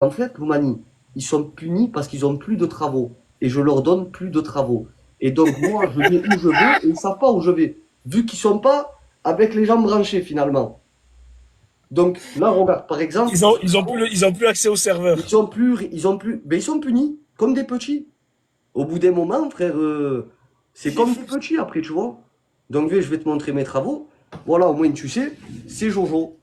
en fait, l'Oumanie, ils sont punis parce qu'ils ont plus de travaux. Et je leur donne plus de travaux. Et donc, moi, je vais où je veux et ils savent pas où je vais. Vu qu'ils sont pas avec les jambes branchées, finalement. Donc, là, regarde, par exemple, Ils ont plus accès au serveur. ben, ils sont punis comme des petits. Au bout d'un moment, frère, c'est comme des petits après, tu vois. Donc, je vais te montrer mes travaux. Voilà, au moins tu sais, c'est Jojo.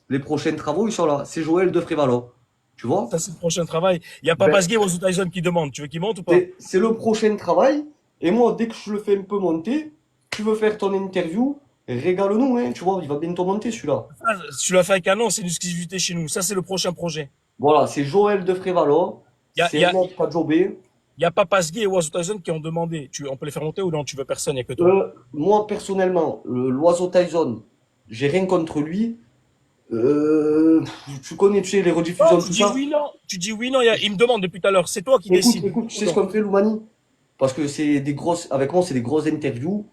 Les prochains travaux, ils sont là. C'est Joël de Frévalon. Tu vois? Ça, c'est le prochain travail. Il y a Ben, Papa Sgay ou Tyson qui demande. Tu veux qu'il monte ou pas? c'est le prochain travail. Et moi, dès que je le fais un peu monter, tu veux faire ton interview, régale-nous, hein, tu vois, il va bientôt monter celui-là. Ah, tu l'as fait avec un an, c'est une exclusivité chez nous. Ça, c'est le prochain projet. Voilà, c'est Joël de Frévalon. Il y a, C'est il y un a, mec qui a jobé. il y a Papa Sgay et Oiseau Tyson qui ont demandé. On peut les faire monter ou non? Tu veux personne, il n'y a que toi. Moi, personnellement, l'oiseau Tyson, j'ai rien contre lui. Tu connais, tu sais, les Non, rediffusions, tu tout dis ça. oui, non. Tu dis oui, non. Il me demande depuis tout à l'heure. C'est toi qui Écoute, décides. écoute, tu Oui sais ou ce non? qu'on fait, Loumani? Parce que c'est des grosses, avec moi, c'est des grosses interviews.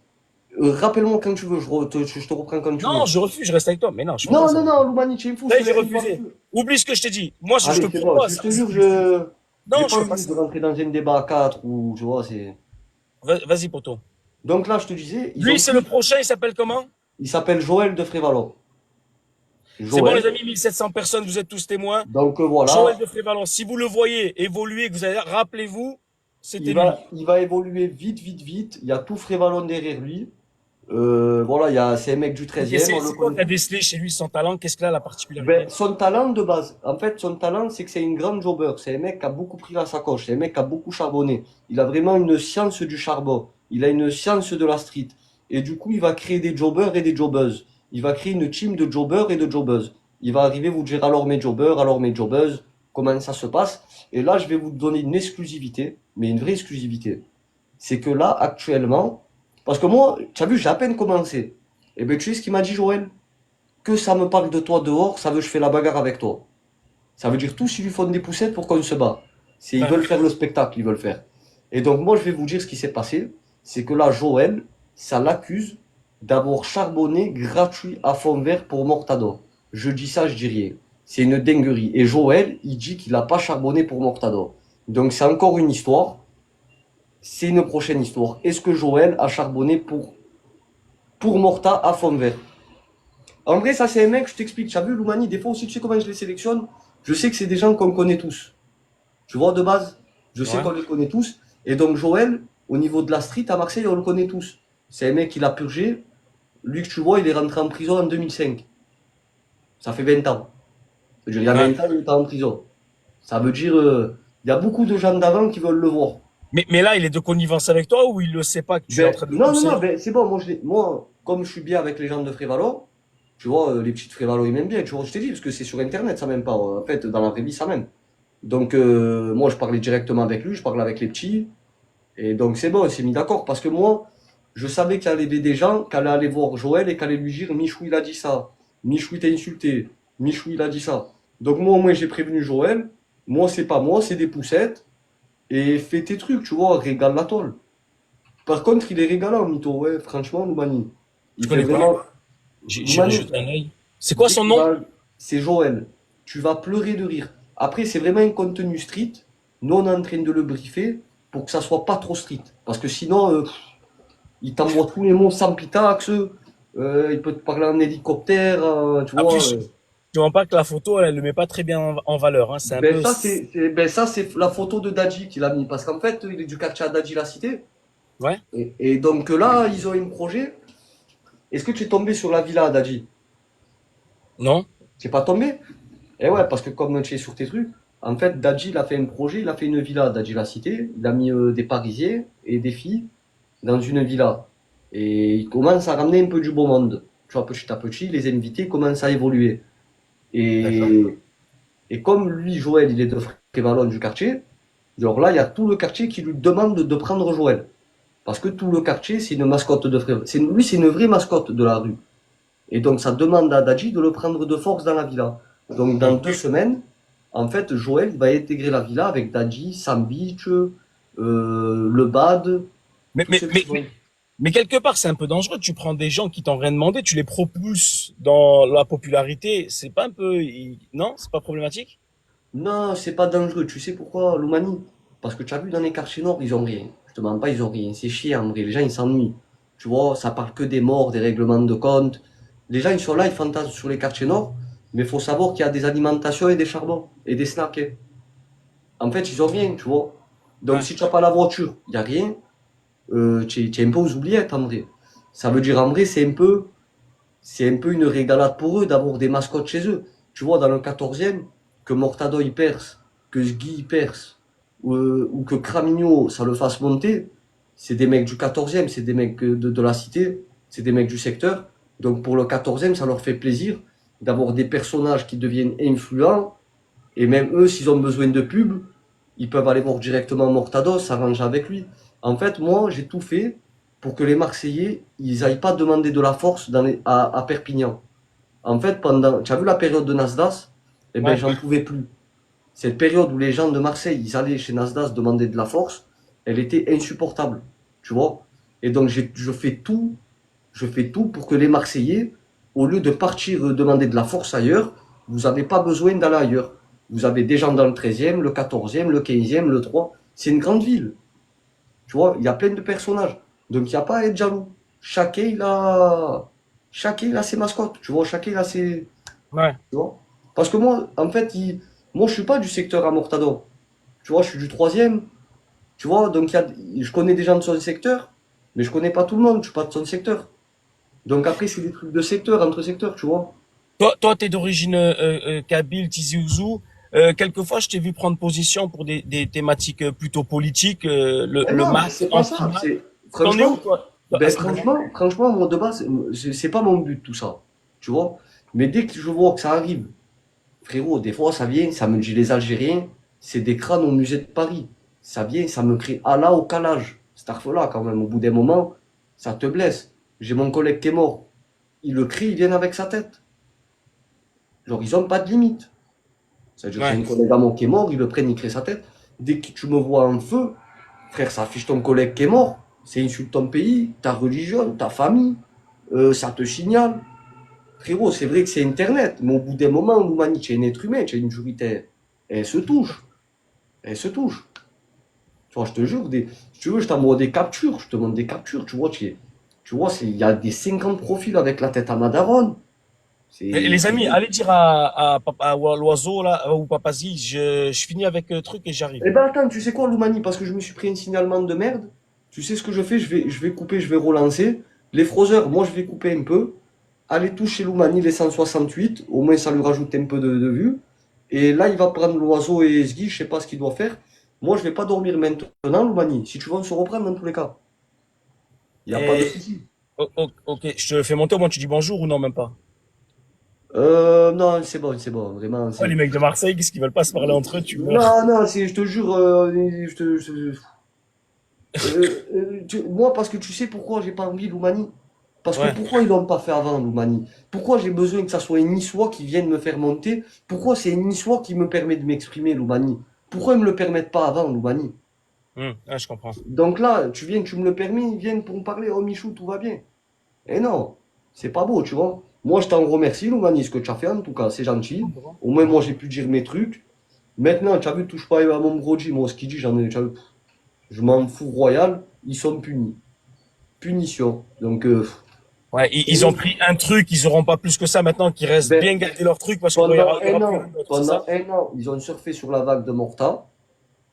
Rappelle-moi quand tu veux, je te reprends quand tu Non, veux. je refuse, je reste avec toi. Mais non, je fais pas Non, ça. non, non, Loumani, tu es fou, je Ça, te j'ai laisse même pas refusé. plus. Oublie ce que je t'ai dit. Moi, je te Allez, c'est bon, propose. je te jure, je j'ai Non, je pas fais pas envie de ça. rentrer dans un débat à quatre ou tu vois, c'est. Vas-y, poto. Donc là, je te disais, ils Lui, ont c'est le pris. prochain. Il s'appelle comment? Il s'appelle Joël de Frévalon. C'est bon, les Joël. amis, 1700 personnes, vous êtes tous témoins. Donc Joël voilà, de Frévalence, si vous le voyez évoluer, que vous allez, rappelez-vous, c'était lui. il va évoluer vite, vite, vite. Il y a tout Frévalon derrière lui. Voilà, c'est un mec du Ok, 13e, on le c'est quoi connaît que t'as tous. décelé chez lui sans talent? Qu'est-ce qu'il a la Ben, particularité? son talent de base, en fait, son talent, c'est que c'est une grande jobber. C'est un mec qui a beaucoup pris la sacoche. C'est un mec qui a beaucoup charbonné. Il a vraiment une science du charbon. Il a une science de la street. Et du coup, il va créer des jobbers et des jobbeuses. Il va créer une team de jobbers et de jobbeuses. Il va arriver vous dire alors mes jobbers, alors mes jobbeuses, comment ça se passe. Et là, je vais vous donner une exclusivité, mais une vraie exclusivité. C'est que là, actuellement, parce que moi, tu as vu, j'ai à peine commencé. Et ben, tu sais ce qu'il m'a dit, Joël? Que ça me parle de toi dehors, ça veut que je fais la bagarre avec toi. Ça veut dire tous ils lui font des poussettes pour qu'on se bat. Ils Ouais. veulent faire le spectacle, ils veulent faire. Et donc moi je vais vous dire ce qui s'est passé. C'est que là, Joël, ça l'accuse d'avoir charbonné gratuit à fond vert pour Mortador. Je dis ça, je dis rien. C'est une dinguerie. Et Joël, il dit qu'il n'a pas charbonné pour Mortador. Donc c'est encore une histoire. C'est une prochaine histoire. Est-ce que Joël a charbonné pour Morta à fond vert? En vrai, ça, c'est un mec, je t'explique. Tu as vu, Loumani, des fois aussi, tu sais comment je les sélectionne? Je sais que c'est des gens qu'on connaît tous. Tu vois, de base, je sais Ouais. qu'on les connaît tous. Et donc, Joël, au niveau de la street à Marseille, on le connaît tous. C'est un mec qui l'a purgé. Lui que tu vois, il est rentré en prison en 2005. Ça fait 20 ans. C'est-à-dire, il y a Ouais. 20 ans, il était en prison. Ça veut dire, il y a beaucoup de gens d'avant qui veulent le voir. Mais là, il est de connivence avec toi ou il le sait pas que tu es en Ben, train de le non, non, non, pousser? ben, c'est bon. Moi, comme je suis bien avec les gens de Frévalon, tu vois, les petites Frévalon, ils m'aiment bien. Tu vois, je t'ai dit, parce que c'est sur Internet, ça même pas. En fait, dans la vraie vie, ça même. Donc, moi, je parlais directement avec lui, je parlais avec les petits. Et donc, c'est bon, on s'est mis d'accord. Parce que moi, je savais qu'il y avait des gens qui allaient aller voir Joël et qui allaient lui dire Michou, il a dit ça. Michou, il t'a insulté. Michou, il a dit ça. Donc, moi, au moins, j'ai prévenu Joël. Moi, c'est pas moi, c'est des poussettes. Et fais tes trucs, tu vois, régale la tôle. Par contre, il est régalant, Mito, ouais, franchement, Loumani. Je Il fait connais pas. vraiment. J'irai Loumani, jeter un œil. C'est quoi dès son qu'il nom? va. C'est Joël. Tu vas pleurer de rire. Après, c'est vraiment un contenu street. Nous, on est en train de le briefer pour que ça soit pas trop street. Parce que sinon, il t'envoie tous les mots sans pitax. Il peut te parler en hélicoptère, tu En vois. plus, je ne vois pas que la photo, elle le met pas très bien en valeur, hein. C'est un Ben, peu. ben, ça, c'est la photo de Dadji qu'il a mis. Parce qu'en fait, il est du quartier à Dadji la cité. Ouais. Et donc là, ils ont un projet. Est-ce que tu es tombé sur la villa à Dadji? Non? Tu n'es pas tombé? Eh ouais, parce que comme tu es sur tes trucs, en fait, Dadji, il a fait un projet, il a fait une villa à Dadji la cité. Il a mis des Parisiens et des filles dans une villa. Et il commence à ramener un peu du beau monde. Tu vois, petit à petit, les invités commencent à évoluer. D'accord. Et, et comme lui, Joël, il est de Frévalon du quartier, alors là, il y a tout le quartier qui lui demande de prendre Joël. Parce que tout le quartier, c'est une mascotte de Frévalon. Lui, c'est une vraie mascotte de la rue. Et donc, ça demande à Dadji de le prendre de force dans la villa. Donc, dans Hmm. 2 semaines, en fait, Joël va intégrer la villa avec Dadji, Sam Beach, le Bad, Mais, tous mais, ces mais, petits mais, gens. mais quelque part, c'est un peu dangereux. Tu prends des gens qui t'ont rien demandé, tu les propulses dans la popularité. C'est pas un peu, non? C'est pas problématique? Non, c'est pas dangereux. Tu sais pourquoi, Loumani? Parce que tu as vu dans les quartiers nord, ils ont rien. Je te mens pas, ils ont rien. C'est chiant, en vrai. Les gens, ils s'ennuient. Tu vois, ça parle que des morts, des règlements de compte. Les gens, ils sont là, ils fantasment sur les quartiers nord. Mais il faut savoir qu'il y a des alimentations et des charbons et des snacks, hein. En fait, ils ont rien, tu vois. Donc, Ouais. si tu n'as pas la voiture, il n'y a rien. Tu es un peu aux oubliettes, en vrai. Ça veut dire, en vrai, c'est un peu une régalade pour eux d'avoir des mascottes chez eux. Tu vois, dans le 14e, que Mortado il perce, que Sgui il perce, ou que Cramigno ça le fasse monter, c'est des mecs du 14e, c'est des mecs de la cité, c'est des mecs du secteur. Donc pour le 14e, ça leur fait plaisir d'avoir des personnages qui deviennent influents, et même eux, s'ils ont besoin de pub, ils peuvent aller voir directement Mortados, s'arranger avec lui. En fait, moi, j'ai tout fait pour que les Marseillais, ils n'aillent pas demander de la force à Perpignan. En fait, tu as vu la période de Nasdaq? Eh ben, Ouais. j'en pouvais plus. Cette période où les gens de Marseille, ils allaient chez Nasdaq demander de la force, elle était insupportable. Tu vois? Et donc, je fais tout pour que les Marseillais, au lieu de partir demander de la force ailleurs, vous n'avez pas besoin d'aller ailleurs. Vous avez des gens dans le 13e, le 14e, le 15e, le 3. C'est une grande ville. Tu vois, il y a plein de personnages. Donc, il n'y a pas à être jaloux. Chacun, il a ses mascottes. Tu vois, chacun, il a ses. Ouais. Tu vois? Parce que moi, en fait, moi, je suis pas du secteur à Mortador. Tu vois, je suis du 3e. Tu vois, donc je connais des gens de son secteur, mais je connais pas tout le monde. Je suis pas de son secteur. Donc après, c'est des trucs de secteur, entre secteurs, tu vois. Toi, t'es d'origine kabyle, Tizi Ouzou. Quelquefois, je t'ai vu prendre position pour des thématiques plutôt politiques, Mais le non, mais max, c'est pas ça. anti-max. Franchement, T'en es où, toi, à ben ce niveau-là? franchement, moi de base, c'est pas mon but tout ça. Tu vois. Mais dès que je vois que ça arrive, frérot, des fois ça vient, ça me dit les Algériens, c'est des crânes au musée de Paris. Ça vient, ça me crie Allah au calage. Cette arfe-là, quand même, au bout d'un moment, ça te blesse. J'ai mon collègue qui est mort. Il le crie, il vient avec sa tête. Genre, ils ont pas de limite. C'est-à-dire, j'ai Ouais. un collègue à moi qui est mort, il le prenne, il crée sa tête. Dès que tu me vois en feu, frère, ça affiche ton collègue qui est mort. C'est insulte ton pays, ta religion, ta famille. Ça te signale. Frérot, c'est vrai que c'est Internet, mais au bout d'un moment, l'humanité, tu es un être humain, tu es une jurité. Elle se touche. Elle se touche. Tu vois, je te jure, si tu veux, je t'envoie des captures. Je te montre des captures. Tu vois, il y a des 50 profils avec la tête à Madaron. C'est Les c'est amis, vrai. allez dire à l'oiseau là ou Papazi, je finis avec le truc et j'arrive. Eh ben attends, tu sais quoi, Loumani, parce que je me suis pris un signalement de merde. Tu sais ce que je fais? Je vais couper, je vais relancer. Les froseurs, moi je vais couper un peu. Allez toucher Loumani les 168. Au moins ça lui rajoute un peu de vue. Et là, il va prendre l'oiseau et Esguy, je sais pas ce qu'il doit faire. Moi, je vais pas dormir maintenant, Loumani. Si tu veux, on se reprend dans tous les cas. Il n'y a pas de Et, souci. ok, je te fais monter, au moins tu dis bonjour ou non, même pas. Non, c'est bon, vraiment, Oh, les c'est. mecs de Marseille, qu'est-ce qu'ils veulent pas se parler entre eux, tu meurs. Non, non, je te jure, moi, parce que tu sais pourquoi j'ai pas envie Loumani? Parce que Ouais. pourquoi ils l'ont pas fait avant, Loumani? Pourquoi j'ai besoin que ça soit un Niçois qui vienne me faire monter? Pourquoi c'est un Niçois qui me permet de m'exprimer, Loumani? Pourquoi ils me le permettent pas avant, Loumani? Ouais, je comprends. Donc là, tu viens, tu me le permets, ils viennent pour me parler, oh Michou, tout va bien. Eh non, c'est pas beau, tu vois. Moi, je t'en remercie, Loumani, ce que tu as fait, en tout cas, c'est gentil. Au moins, moi, j'ai pu dire mes trucs. Maintenant, tu as vu, touche pas à mon broji, moi, ce qu'il dit, je m'en fous royal, ils sont punis. Punition. Donc, Ouais, ils ont pris un truc, ils auront pas plus que ça maintenant, qu'ils restent ben, bien garder leur truc parce qu'il y pendant aura, il y un aura plus rien an, d'autre, c'est pendant ça? un an, ils ont surfé sur la vague de Morta.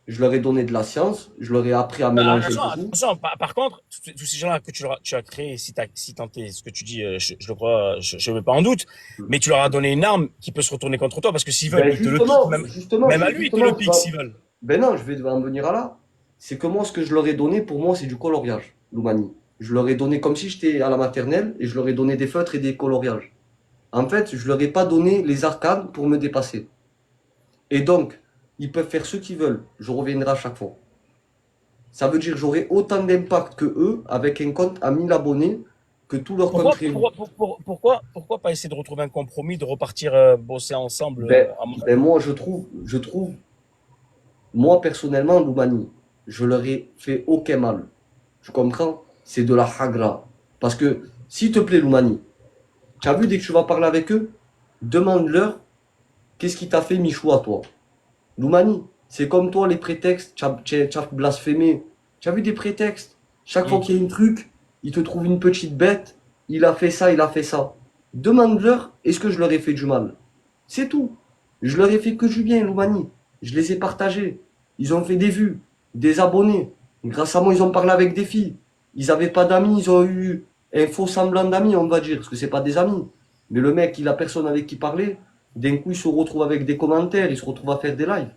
Je leur ai donné de la science, je leur ai appris à mélanger Attention, le tout. attention. Par contre, tous ces gens-là que tu as créés, si tant est ce que tu dis, je le crois, je ne mets pas en doute, mais tu leur as donné une arme qui peut se retourner contre toi parce que s'ils veulent, Ben ils te le piquent, justement, même, justement, même à c'est lui, ils te le justement, piquent s'ils veulent. ben non, je vais en venir à là. C'est que moi, ce que je leur ai donné, pour moi, c'est du coloriage, l'Oumani. Je leur ai donné comme si j'étais à la maternelle et je leur ai donné des feutres et des coloriages. En fait, je leur ai pas donné les arcanes pour me dépasser. Et donc, ils peuvent faire ce qu'ils veulent. Je reviendrai à chaque fois. Ça veut dire que j'aurai autant d'impact que eux avec un compte à 1000 abonnés que tous leurs comptes réunis. Pourquoi pas essayer de retrouver un compromis, de repartir bosser ensemble Moi, je trouve, moi personnellement, Loumani, je leur ai fait aucun mal. Tu comprends? C'est de la hagra. Parce que, s'il te plaît, Loumani, tu as vu dès que tu vas parler avec eux, demande-leur qu'est-ce qui t'a fait Michou à toi. Loumani, c'est comme toi, les prétextes, tu as blasphémé. Tu as vu des prétextes? Chaque fois Mm. qu'il y a un truc, il te trouve une petite bête, il a fait ça, il a fait ça. Demande-leur, est-ce que je leur ai fait du mal? C'est tout. Je leur ai fait que du bien, Loumani. Je les ai partagés. Ils ont fait des vues, des abonnés. Grâce à moi, ils ont parlé avec des filles. Ils n'avaient pas d'amis, ils ont eu un faux semblant d'amis, on va dire, parce que c'est pas des amis. Mais le mec, il a personne avec qui parler. D'un coup, il se retrouve avec des commentaires, il se retrouve à faire des lives.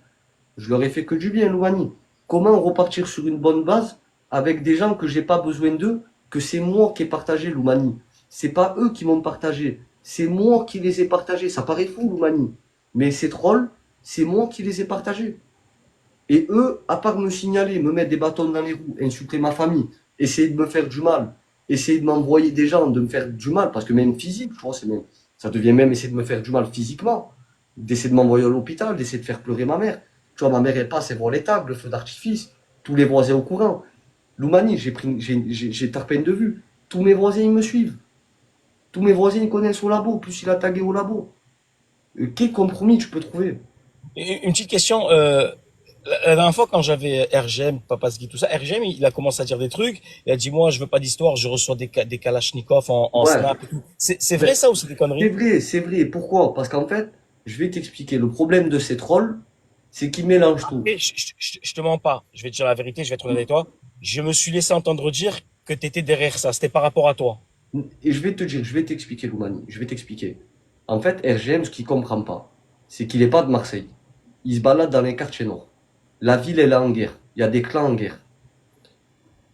Je leur ai fait que du bien, Loumani. Comment repartir sur une bonne base avec des gens que j'ai pas besoin d'eux, que c'est moi qui ai partagé, Loumani. C'est pas eux qui m'ont partagé, c'est moi qui les ai partagés. Ça paraît fou, Loumani. Mais ces trolls, c'est moi qui les ai partagés. Et eux, à part me signaler, me mettre des bâtons dans les roues, insulter ma famille, essayer de me faire du mal, essayer de m'envoyer des gens, de me faire du mal, parce que même physique, tu vois, ça devient même essayer de me faire du mal physiquement, d'essayer de m'envoyer à l'hôpital, d'essayer de faire pleurer ma mère. Tu vois, ma mère, elle passe, elle voit les tables, le feu d'artifice, tous les voisins au courant. Loumani, j'ai tarpin de vue. Tous mes voisins, ils me suivent. Tous mes voisins, ils connaissent au labo, plus il a tagué au labo. Quel compromis tu peux trouver? Et une petite question. La dernière fois, quand j'avais RGM, Papasgui, tout ça, RGM, il a commencé à dire des trucs. Il a dit, moi, je veux pas d'histoire, je reçois des Kalachnikov en Ouais, snap et tout. C'est vrai ben, ça ou c'est des c'est conneries? vrai, c'est vrai. Pourquoi? Parce qu'en fait, je vais t'expliquer. Le problème de ces trolls, c'est qu'ils mélangent tout. Après, je te mens pas. Je vais te dire la vérité, je vais être honnête avec toi. Je me suis laissé entendre dire que t'étais derrière ça. C'était par rapport à toi. Et je vais te dire, je vais t'expliquer, Loumani. Je vais t'expliquer. En fait, RGM, ce qu'il comprend pas, c'est qu'il n'est pas de Marseille. Il se balade dans les quartiers nord. La ville, elle est en guerre. Il y a des clans en guerre.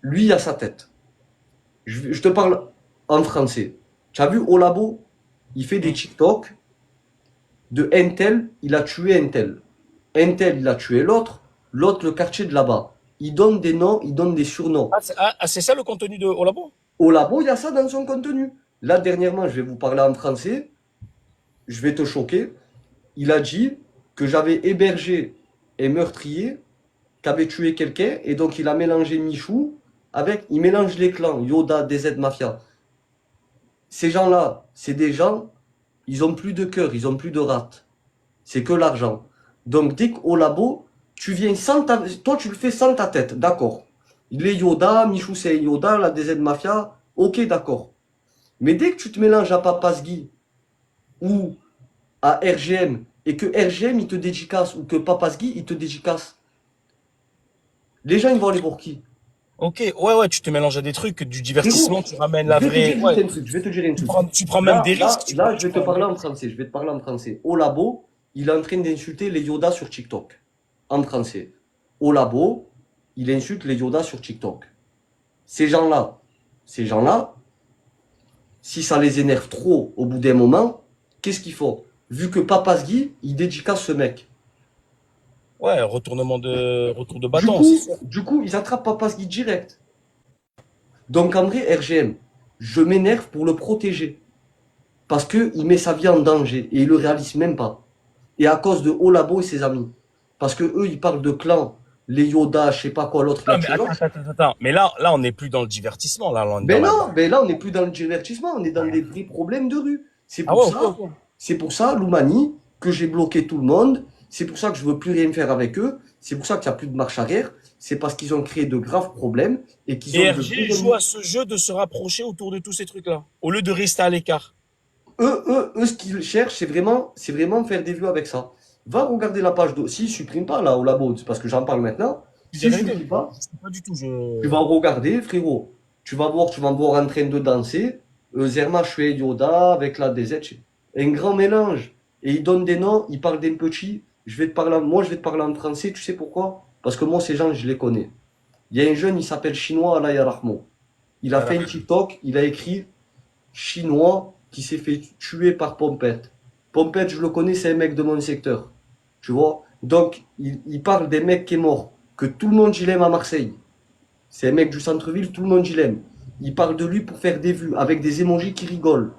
Lui, il a sa tête. Je te parle en français. Tu as vu Olabo? Il fait des Hmm. TikTok de Intel, il a tué Intel. Intel, il a tué l'autre. L'autre, le quartier de là-bas. Il donne des noms, il donne des surnoms. C'est ça le contenu de Olabo? Au labo, il y a ça dans son contenu. Là, dernièrement, je vais vous parler en français. Je vais te choquer. Il a dit que j'avais hébergé un meurtrier qui avait tué quelqu'un. Et donc, il a mélangé Michou avec. Il mélange les clans Yoda, DZ Mafia. Ces gens-là, c'est des gens. Ils ont plus de cœur, ils ont plus de rate. C'est que l'argent. Donc, dès qu'au labo, tu viens sans ta. Toi, tu le fais sans ta tête. D'accord. Il est Yoda, Michou, c'est Yoda, la DZ Mafia. Ok, d'accord. Mais dès que tu te mélanges à Papasgui ou à RGM et que RGM il te dédicace ou que Papasgui il te dédicace, les gens ils vont aller pour qui? Ok, ouais, ouais, tu te mélanges à des trucs, du Frérot, divertissement, tu ramènes je la vais te vraie. dire juste Ouais, un truc, je vais te dire un truc. tu prends même Là, des là, risques, là, je tu vais te prends un parler vrai en risque. français, je vais te parler en français. Au labo, il est en train d'insulter les Yoda sur TikTok. En français. Au labo, il insulte les Yoda sur TikTok. Ces gens-là, ces gens-là, si ça les énerve trop au bout d'un moment, qu'est-ce qu'il faut? Vu que Papasgui, il dédicace ce mec. Ouais, retour de bâton, c'est sûr. Du coup, ils attrapent Papasgui direct. Donc en vrai, RGM, je m'énerve pour le protéger. Parce qu'il met sa vie en danger et il le réalise même pas. Et à cause de Olabo et ses amis. Parce que eux, ils parlent de clans, les Yoda, je sais pas quoi, l'autre, il a Non, mais tué l'autre. attends. Mais là, on n'est plus dans le divertissement, là, on est dans Ben la. non, ben là, on n'est plus dans le divertissement, on est dans des vrais problèmes de rue. Ah ouais, ok, ok. C'est pour ça, Loumani, que j'ai bloqué tout le monde. C'est pour ça que je veux plus rien faire avec eux. C'est pour ça qu'il n'y a plus de marche arrière. C'est parce qu'ils ont créé de graves problèmes et qu'ils ont Et de RG vrais joue ennemis. à ce jeu de se rapprocher autour de tous ces trucs-là, au lieu de rester à l'écart. Eux, ce qu'ils cherchent, c'est vraiment faire des vues avec ça. Va regarder la page de. Si, supprime pas là au labo, c'est parce que j'en parle maintenant. Je dis la Si je vérité, supprime pas, je sais pas du tout. tu vas regarder, frérot. Tu vas me voir en train de danser. Zerma, je suis Yoda avec la DZ. Un grand mélange. Et il donne des noms, il parle d'un petit. Moi, je vais te parler en français, tu sais pourquoi? Parce que moi, ces gens, je les connais. Il y a un jeune, il s'appelle Chinois Alaya Rahmo. Il a Voilà. fait un TikTok, il a écrit Chinois qui s'est fait tuer par Pompette. Pompette, je le connais, c'est un mec de mon secteur. Tu vois? Donc, il parle des mecs qui est mort, que tout le monde il aime à Marseille. C'est un mec du centre-ville, tout le monde il aime. Il parle de lui pour faire des vues, avec des émojis qui rigolent.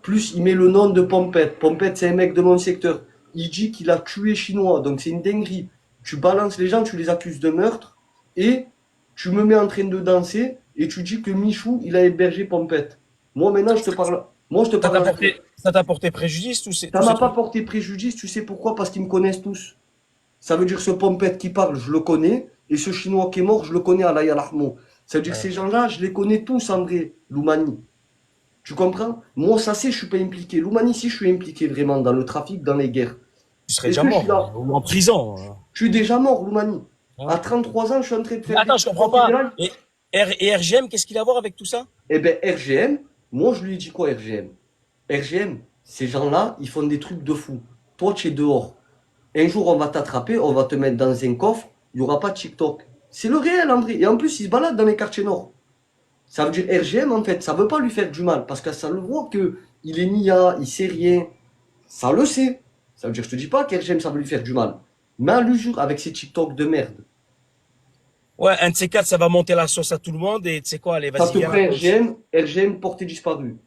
Plus, il met le nom de Pompette. Pompette, c'est un mec de mon secteur. Il dit qu'il a tué Chinois, donc c'est une dinguerie. Tu balances les gens, tu les accuses de meurtre, et tu me mets en train de danser, et tu dis que Michou, il a hébergé Pompette. Moi, maintenant, je te parle. Moi, je te parle avec. Ça t'a porté préjudice, Ça tous ces m'a pas trucs? porté préjudice, tu sais pourquoi? Parce qu'ils me connaissent tous. Ça veut dire ce pompette qui parle, je le connais, et ce chinois qui est mort, je le connais, Allah yarahmou. Ça veut dire Ouais. ces gens-là, je les connais tous en vrai, Loumani. Tu comprends? Moi, ça c'est, je suis pas impliqué. Loumani, si je suis impliqué vraiment dans le trafic, dans les guerres. Tu serais Est-ce déjà que je suis mort, là? ou en prison. Je suis déjà mort, Loumani. À Hein. 33 ans, je suis en train de Mais faire des attends, je comprends TikTok et des pas. lives. Et RGM, qu'est-ce qu'il a à voir avec tout ça? Eh ben, RGM, moi, je lui ai dit quoi, RGM? RGM, ces gens-là, ils font des trucs de fou. Toi, tu es dehors. Un jour, on va t'attraper, on va te mettre dans un coffre, il n'y aura pas de TikTok. C'est le réel, en vrai. Et en plus, il se balade dans les quartiers nord. Ça veut dire RGM, en fait, ça veut pas lui faire du mal, parce que ça le voit que il est nia, il sait rien. Ça le sait. Ça veut dire, je te dis pas qu'RGM, ça veut lui faire du mal. Mais à l'usure, avec ses TikTok de merde, Ouais, un de ces quatre, ça va monter la sauce à tout le monde et tu sais quoi, allez, ça vas-y, te viens là, prend toi aussi. RGM porté disparu.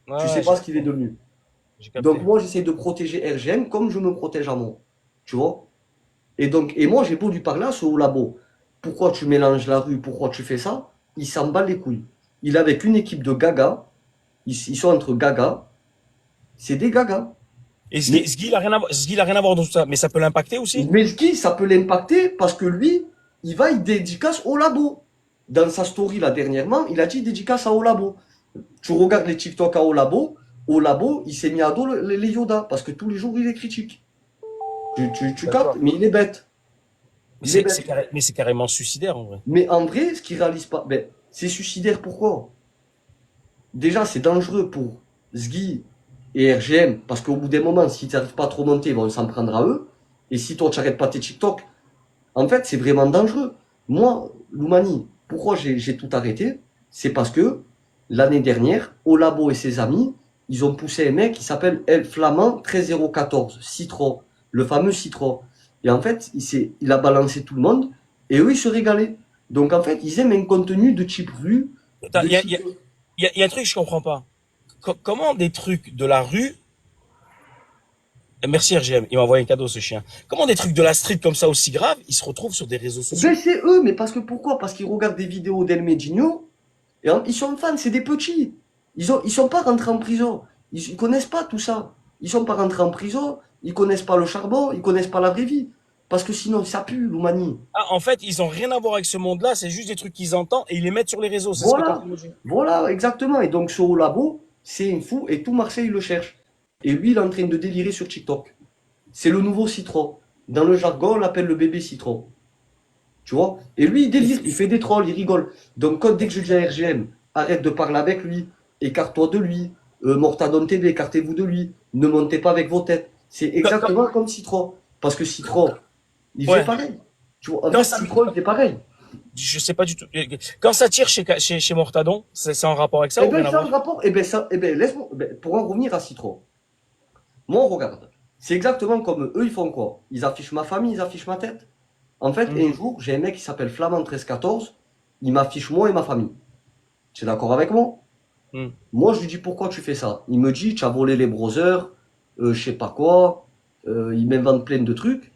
Ouais, Tu sais ouais, pas ce qu'il est devenu. j'ai Donc capté. moi, j'essaie de protéger RGM comme je me protège à moi. Tu vois? Et moi, j'ai beau lui parler à ce haut labo. Pourquoi tu mélanges la rue? Pourquoi tu fais ça? Il s'en bat les couilles. Il est avec une équipe de gaga. Ils sont entre gaga. C'est des gagas. Et Mais, Sgui, il a rien à voir, Sgui, il a rien à voir dans tout ça, mais ça peut l'impacter aussi? mais ce qui, ça peut l'impacter parce que lui, il dédicace au labo. Dans sa story, là, dernièrement, il a dit dédicace à au labo. Tu regardes les TikTok à au labo, il s'est mis à dos les Yoda parce que tous les jours, il les critique. Tu captes? D'accord. Mais il est bête. Mais Il est bête. mais c'est carrément suicidaire, en vrai. Mais en vrai, ce qu'il réalise pas, ben, c'est suicidaire. Pourquoi? Déjà, c'est dangereux pour Zgui et RGM, parce qu'au bout d'un moment, s'ils n'arrivent pas à trop monter, ils vont s'en prendre à eux. Et si toi, tu n'arrêtes pas tes TikTok, en fait, c'est vraiment dangereux. Moi, Loumani, pourquoi j'ai tout arrêté? C'est parce que l'année dernière, Olabo et ses amis, ils ont poussé un mec qui s'appelle El Flamand 13014, Citro, le fameux Citro. Et en fait, il a balancé tout le monde, et eux, ils se régalaient. Donc en fait, ils aiment un contenu de type rue, Attends, de type. il y a un truc que je comprends pas. Comment des trucs de la rue, merci RGM, il m'a envoyé un cadeau, ce chien. Comment des trucs de la street comme ça aussi graves, ils se retrouvent sur des réseaux Ben, sociaux? c'est eux, mais parce que pourquoi? Parce qu'ils regardent des vidéos d'El Medinho, et ils sont fans, c'est des petits. Ils sont pas rentrés en prison. Ils connaissent pas tout ça. Ils sont pas rentrés en prison, ils connaissent pas le charbon, ils connaissent pas la vraie vie. Parce que sinon, ça pue, l'Oumanie. Ah, en fait, ils ont rien à voir avec ce monde-là, c'est juste des trucs qu'ils entendent et ils les mettent sur les réseaux, c'est ce que tu es en Voilà, train de me dire. voilà, exactement. Et donc, ce labo, c'est un fou, et tout Marseille le cherche. Et lui, il est en train de délirer sur TikTok. C'est le nouveau Citron. Dans le jargon, on l'appelle le bébé Citron. Tu vois? Et lui, il délire, il fait des trolls, il rigole. Donc, quand dès que je dis à RGM, arrête de parler avec lui, écarte-toi de lui, Mortadone TV, écartez-vous de lui, ne montez pas avec vos têtes. C'est Quand- exactement comme Citron. Parce que Citron, il faisait ouais, pareil. Tu vois? En quand fait, ça, Citron, il fait pareil. je sais pas du tout. Quand ça tire chez Mortadon, c'est en rapport avec ça Eh ou bien, rien à ça, voir? le rapport, laisse-moi, pour en revenir à Citron. Moi, on regarde. C'est exactement comme eux, ils font quoi? Ils affichent ma famille, ils affichent ma tête. En fait, Hmm, un jour, j'ai un mec qui s'appelle Flamand 1314, il m'affiche moi et ma famille. Tu es d'accord avec moi? hmm. Moi, je lui dis pourquoi tu fais ça? Il me dit, tu as volé les browsers, je sais pas quoi, il m'invente plein de trucs.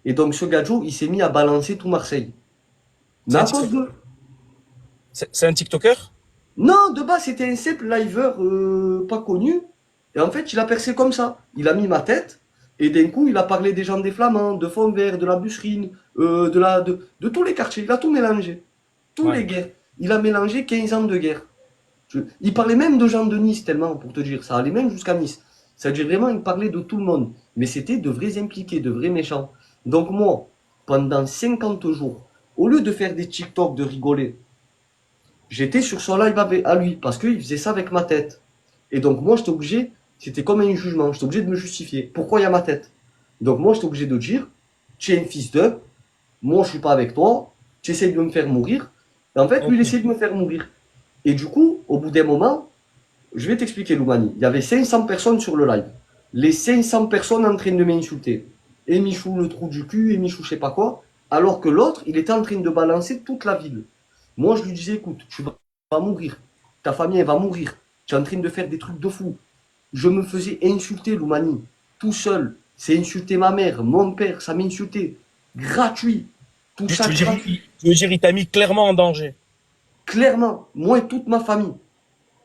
Et donc, ce gadjo, il s'est mis à balancer tout Marseille. Mais C'est un à cause TikToker? de. C'est un TikToker? Non, de base, c'était un simple liver pas connu. Et en fait, il a percé comme ça. Il a mis ma tête, et d'un coup, il a parlé des gens des Flamands, de Fontvert, de la Busserine, de tous les quartiers. Il a tout mélangé. Tous Ouais. les guerres. Il a mélangé 15 ans de guerre. Il parlait même de gens de Nice, tellement, pour te dire. Ça allait même jusqu'à Nice. Ça veut dire vraiment, il parlait de tout le monde. Mais c'était de vrais impliqués, de vrais méchants. Donc moi, pendant 50 jours, au lieu de faire des TikTok, de rigoler, j'étais sur son live à lui, parce qu'il faisait ça avec ma tête. Et donc moi, j'étais obligé, c'était comme un jugement, j'étais obligé de me justifier. Pourquoi il y a ma tête? Donc moi, j'étais obligé de dire, tu es un fils d'up, moi, je suis pas avec toi, tu essaies de me faire mourir. Et en fait, lui, il Ok. essaie de me faire mourir. Et du coup, au bout d'un moment, je vais t'expliquer, Loumani. Il y avait 500 personnes sur le live. Les 500 personnes en train de m'insulter. Et Michou le trou du cul, et Michou je sais pas quoi. Alors que l'autre, il était en train de balancer toute la ville. Moi, je lui disais, écoute, tu vas mourir. Ta famille, elle va mourir. Tu es en train de faire des trucs de fou. Je me faisais insulter, Loumani. Tout seul. C'est insulter ma mère, mon père, ça m'insultait. Gratuit. Tout ça gratuit. Tu veux dire, il t'a mis clairement en danger. Clairement, moi et toute ma famille.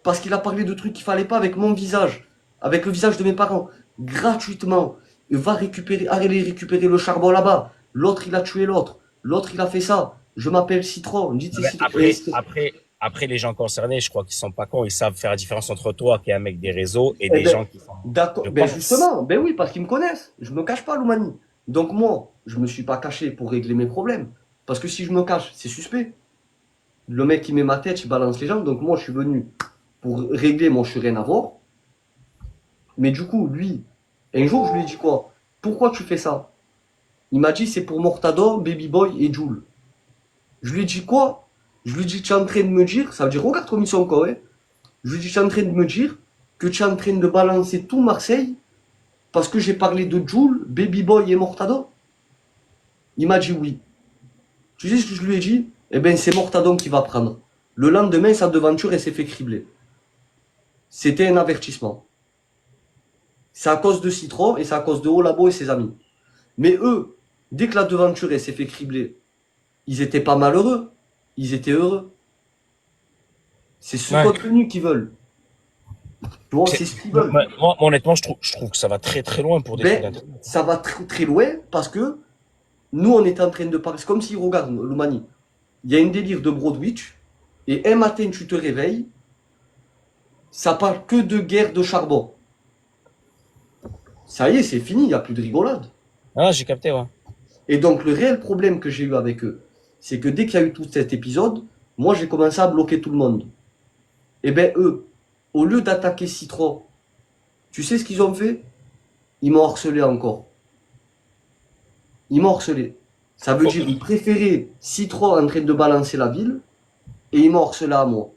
Parce qu'il a parlé de trucs qu'il fallait pas avec mon visage, avec le visage de mes parents, gratuitement. Va récupérer, allez récupérer le charbon là-bas. L'autre, il a tué l'autre. L'autre, il a fait ça. Je m'appelle Citron. Dites c'est Mais Citron. Et après, les gens concernés, je crois qu'ils sont pas cons. Ils savent faire la différence entre toi, qui est un mec des réseaux, et eh des ben, gens qui sont, d'accord. je Ben pense. justement, ben oui, parce qu'ils me connaissent. Je me cache pas, Loumani. Donc moi, je me suis pas caché pour régler mes problèmes. Parce que si je me cache, c'est suspect. Le mec, il met ma tête, il balance les gens. Donc moi, je suis venu pour régler mon je suis rien à voir. Mais du coup, lui, un jour, je lui ai dit quoi? Pourquoi tu fais ça? Il m'a dit c'est pour Mortador, Baby Boy et Joule. Je lui ai dit quoi? Je lui ai dit tu es en train de me dire, ça veut dire regarde comme ils sont encore, hein. Je lui ai dit tu es en train de me dire que tu es en train de balancer tout Marseille parce que j'ai parlé de Joule, Baby Boy et Mortador. Il m'a dit oui. Tu sais ce que je lui ai dit? Eh ben c'est Mortador qui va prendre. Le lendemain, sa devanture, elle s'est fait cribler. C'était un avertissement. C'est à cause de Citron et c'est à cause de Olabo et ses amis. Mais eux, dès que la devanture elle s'est fait cribler, ils étaient pas malheureux, ils étaient heureux. C'est ce Ouais. contenu qu'ils veulent. Tu vois, C'est- c'est ce qu'ils veulent. moi, honnêtement, je trouve que ça va très très loin pour des trucs Ben, d'internet. ça va très, très loin parce que nous, on est en train de parler. C'est comme si, regarde, Loumani, il y a un délire de Broadwich et un matin, tu te réveilles, ça parle que de guerre de charbon. Ça y est, c'est fini, il n'y a plus de rigolade. Ah, j'ai capté, ouais. Et donc, le réel problème que j'ai eu avec eux, c'est que dès qu'il y a eu tout cet épisode, moi, j'ai commencé à bloquer tout le monde. Et ben, eux, au lieu d'attaquer Citron, tu sais ce qu'ils ont fait? Ils m'ont harcelé encore. Ils m'ont harcelé. Ça veut Oh, dire qu'ils préféraient Citron en train de balancer la ville et ils m'ont harcelé à moi.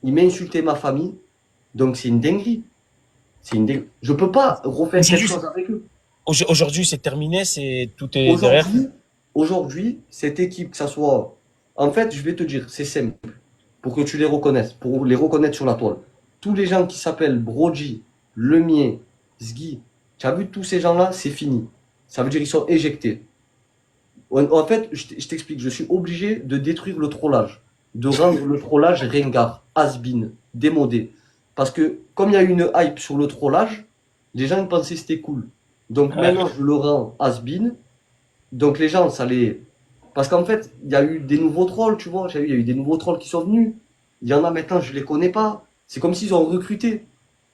Ils m'ont insulté ma famille. Donc c'est une dinguerie. C'est une dinguerie. Je peux pas refaire quelque aujourd'hui, chose avec eux. aujourd'hui, c'est terminé, c'est tout est derrière. Aujourd'hui, aujourd'hui, cette équipe, que ça soit. En fait, je vais te dire, c'est simple. Pour que tu les reconnaisses, pour les reconnaître sur la toile. Tous les gens qui s'appellent Brogy, Lemier, Zgui, tu as vu tous ces gens-là, c'est fini. Ça veut dire qu'ils sont éjectés. En fait, je t'explique, je suis obligé de détruire le trollage, de rendre le trollage ringard, has-been, démodé. Parce que comme il y a eu une hype sur le trollage, les gens pensaient que c'était cool. Donc Ouais. maintenant, je le rends has-been. Donc les gens, ça les... Parce qu'en fait, il y a eu des nouveaux trolls, tu vois. Il y a eu des nouveaux trolls qui sont venus. Il y en a maintenant, je les connais pas. C'est comme s'ils ont recruté,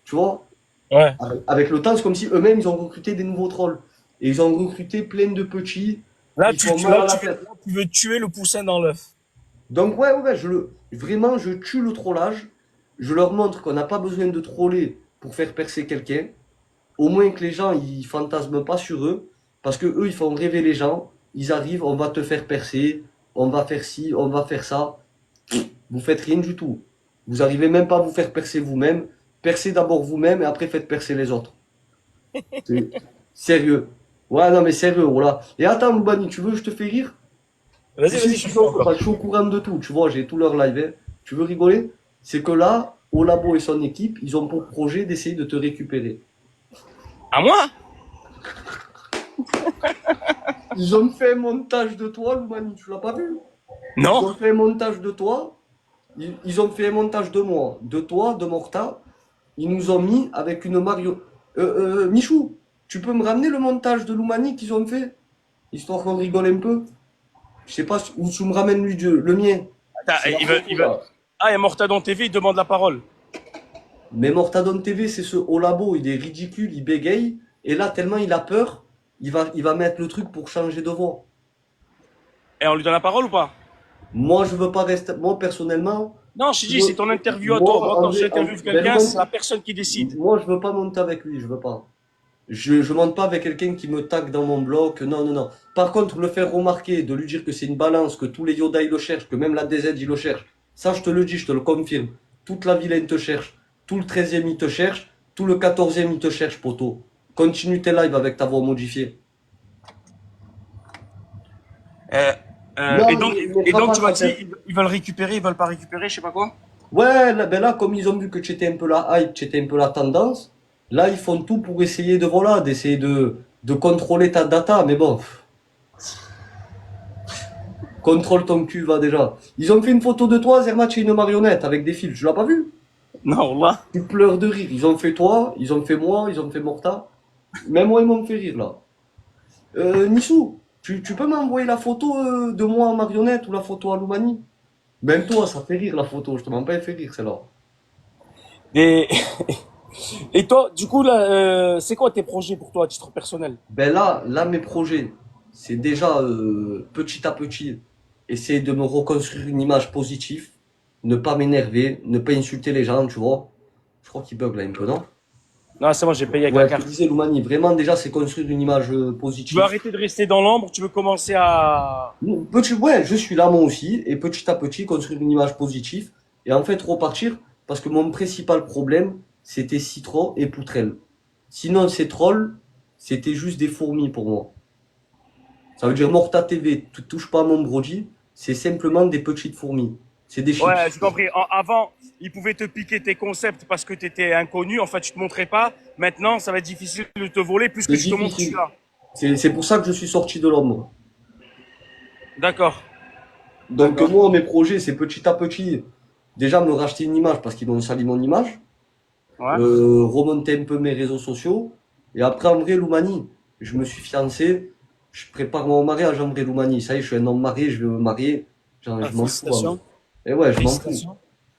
tu vois. Ouais. Avec le temps, c'est comme si eux-mêmes, ils ont recruté des nouveaux trolls. Et ils ont recruté plein de petits. Là, Ils font mal à la tête. là, tu veux tuer le poussin dans l'œuf. Donc ouais, vraiment, je tue le trollage. Je leur montre qu'on n'a pas besoin de troller pour faire percer quelqu'un. Au moins que les gens, ils fantasment pas sur eux. Parce que eux, ils font rêver les gens. Ils arrivent, on va te faire percer. On va faire ci, on va faire ça. Vous faites rien du tout. Vous arrivez même pas à vous faire percer vous-même. Percez d'abord vous-même et après faites percer les autres. C'est sérieux. Ouais, non mais sérieux, voilà. Et attends, Loubani, tu veux, je te fais rire? Tu Vas-y, sais vas-y, ce je suis qu'ils chaud ont fait, encore. parce que je suis au courant de tout, tu vois, j'ai tout leur live, hein. Tu veux rigoler? C'est que là, Olabo et son équipe, ils ont pour projet d'essayer de te récupérer. À moi? Ils ont fait un montage de toi, Loumani, tu l'as pas vu? Ils Non. ont fait un montage de toi, ils ont fait un montage de moi, de toi, de Morta. Ils nous ont mis avec une Mario. Michou, tu peux me ramener le montage de Loumani qu'ils ont fait? Histoire qu'on rigole un peu. Je sais pas, ou tu me ramènes lui, le mien. Attends, C'est la il photo veut... là. Ah, et Mortadon TV, il demande la parole. Mais Mortadon TV, c'est ce au labo, il est ridicule, il bégaye. Et là, tellement il a peur, il va mettre le truc pour changer de voix. Et on lui donne la parole ou pas? Moi, je veux pas rester. Moi, personnellement, Non, je te tu dis, c'est veux- ton interview à toi. moi, Moi, en quand vrai, j'interviewe ben, quelqu'un, c'est la personne qui décide. moi, je veux pas monter avec lui, je veux pas. Je monte pas avec quelqu'un qui me tague dans mon bloc. Non, non, non. Par contre, le faire remarquer, de lui dire que c'est une balance, que tous les Yoda ils le cherchent, que même la DZ il le cherche. Ça, je te le dis, je te le confirme. Toute la Vilaine te cherche. Tout le 13e il te cherche. Tout le 14e il te cherche, poto. Continue tes lives avec ta voix modifiée. Euh, Non, il et mettra donc, pas tu m'as sa dit, tête. ils veulent récupérer, ils veulent pas récupérer, je sais pas quoi. Ouais, là, ben là, comme ils ont vu que tu étais un peu la hype, tu étais un peu la tendance, là, ils font tout pour essayer de, voilà, d'essayer de contrôler ta data. Mais bon, contrôle ton cul, va déjà. Ils ont fait une photo de toi, Zermatt, et une marionnette avec des fils. Tu l'as pas vu? Non, là. Tu pleures de rire. Ils ont fait toi, ils ont fait moi, ils ont fait Morta. Même moi, ils m'ont fait rire, là. Nissou, tu peux m'envoyer la photo de moi en marionnette ou la photo à Loumani? Même toi, ça fait rire la photo, je te mens pas, elle fait rire celle-là. Et, et toi, du coup, là, c'est quoi tes projets pour toi à titre personnel? Ben là, mes projets, c'est déjà petit à petit, essayer de me reconstruire une image positive, ne pas m'énerver, ne pas insulter les gens, tu vois. Je crois qu'il bug là un peu, non? Non, c'est moi, j'ai payé avec la Ouais, je te carte. disais, Loumani, vraiment déjà, c'est construire une image Tu veux positive. arrêter de rester dans l'ombre, tu veux commencer à... Petit, ouais, je suis là moi aussi, et petit à petit, construire une image positive, et en fait repartir, parce que mon principal problème, c'était Citron et Poutrelle. Sinon, ces trolls, c'était juste des fourmis pour moi. Ça veut dire Morta TV, tu touches pas à mon Brody, c'est simplement des petites fourmis. C'est des Ouais, chips. j'ai compris. Avant, ils pouvaient te piquer tes concepts parce que tu étais inconnu. En fait, tu te montrais pas. Maintenant, ça va être difficile de te voler puisque C'est tu te montres, tu difficile. là. C'est pour ça que je suis sorti de l'ombre. D'accord. Donc D'accord. moi, mes projets, c'est petit à petit, déjà me racheter une image parce qu'ils ont sali mon image. Ouais. Remonter un peu mes réseaux sociaux. Et après, en vrai, Loumani, je me suis fiancé. Je prépare mon mariage en vrai, Loumani. Ça y est, je suis un homme marié, je vais me marier. Genre, Ah, je m'en fous, en vrai. félicitations. Et ouais, je m'en fous. Félicitations.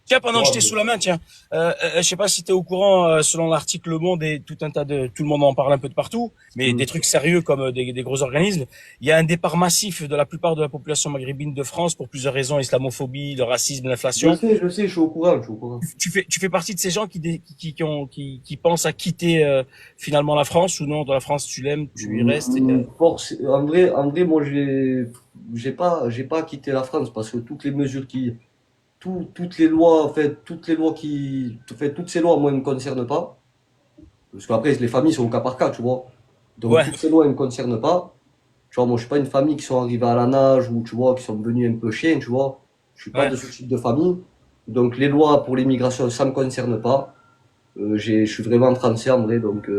Tiens, Tu pendant que vois, j'étais sous la main, tiens, je sais pas si tu es au courant, selon l'article Le Monde et tout un tas de, tout le monde en parle un peu de partout, mais des hmm. trucs sérieux comme des gros organismes, il y a un départ massif de la plupart de la population maghrébine de France pour plusieurs raisons, islamophobie, le racisme, l'inflation. Je sais, je suis au courant, je suis au courant. Tu fais partie de ces gens qui pensent à quitter finalement la France ou non? Dans la France, tu l'aimes, tu y restes. En vrai, moi, j'ai pas quitté la France parce que toutes les mesures toutes les lois, en fait, toutes ces lois, moi, elles me concernent pas. Parce qu'après, les familles sont au cas par cas, tu vois. Donc, Ouais, toutes ces lois, elles me concernent pas. Tu vois, moi, je suis pas une famille qui sont arrivés à la nage ou, tu vois, qui sont devenus un peu chiens, tu vois. Je suis pas ouais. de ce type de famille. Donc, les lois pour l'immigration, ça me concerne pas. Je suis vraiment français, en vrai, donc,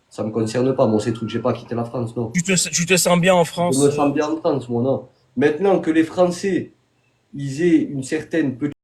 ça me concerne pas. Moi, ces trucs, j'ai pas quitté la France, non. Tu te sens bien en Je France? me sens bien en France, moi, non. Maintenant que les Français, ils aient une certaine petite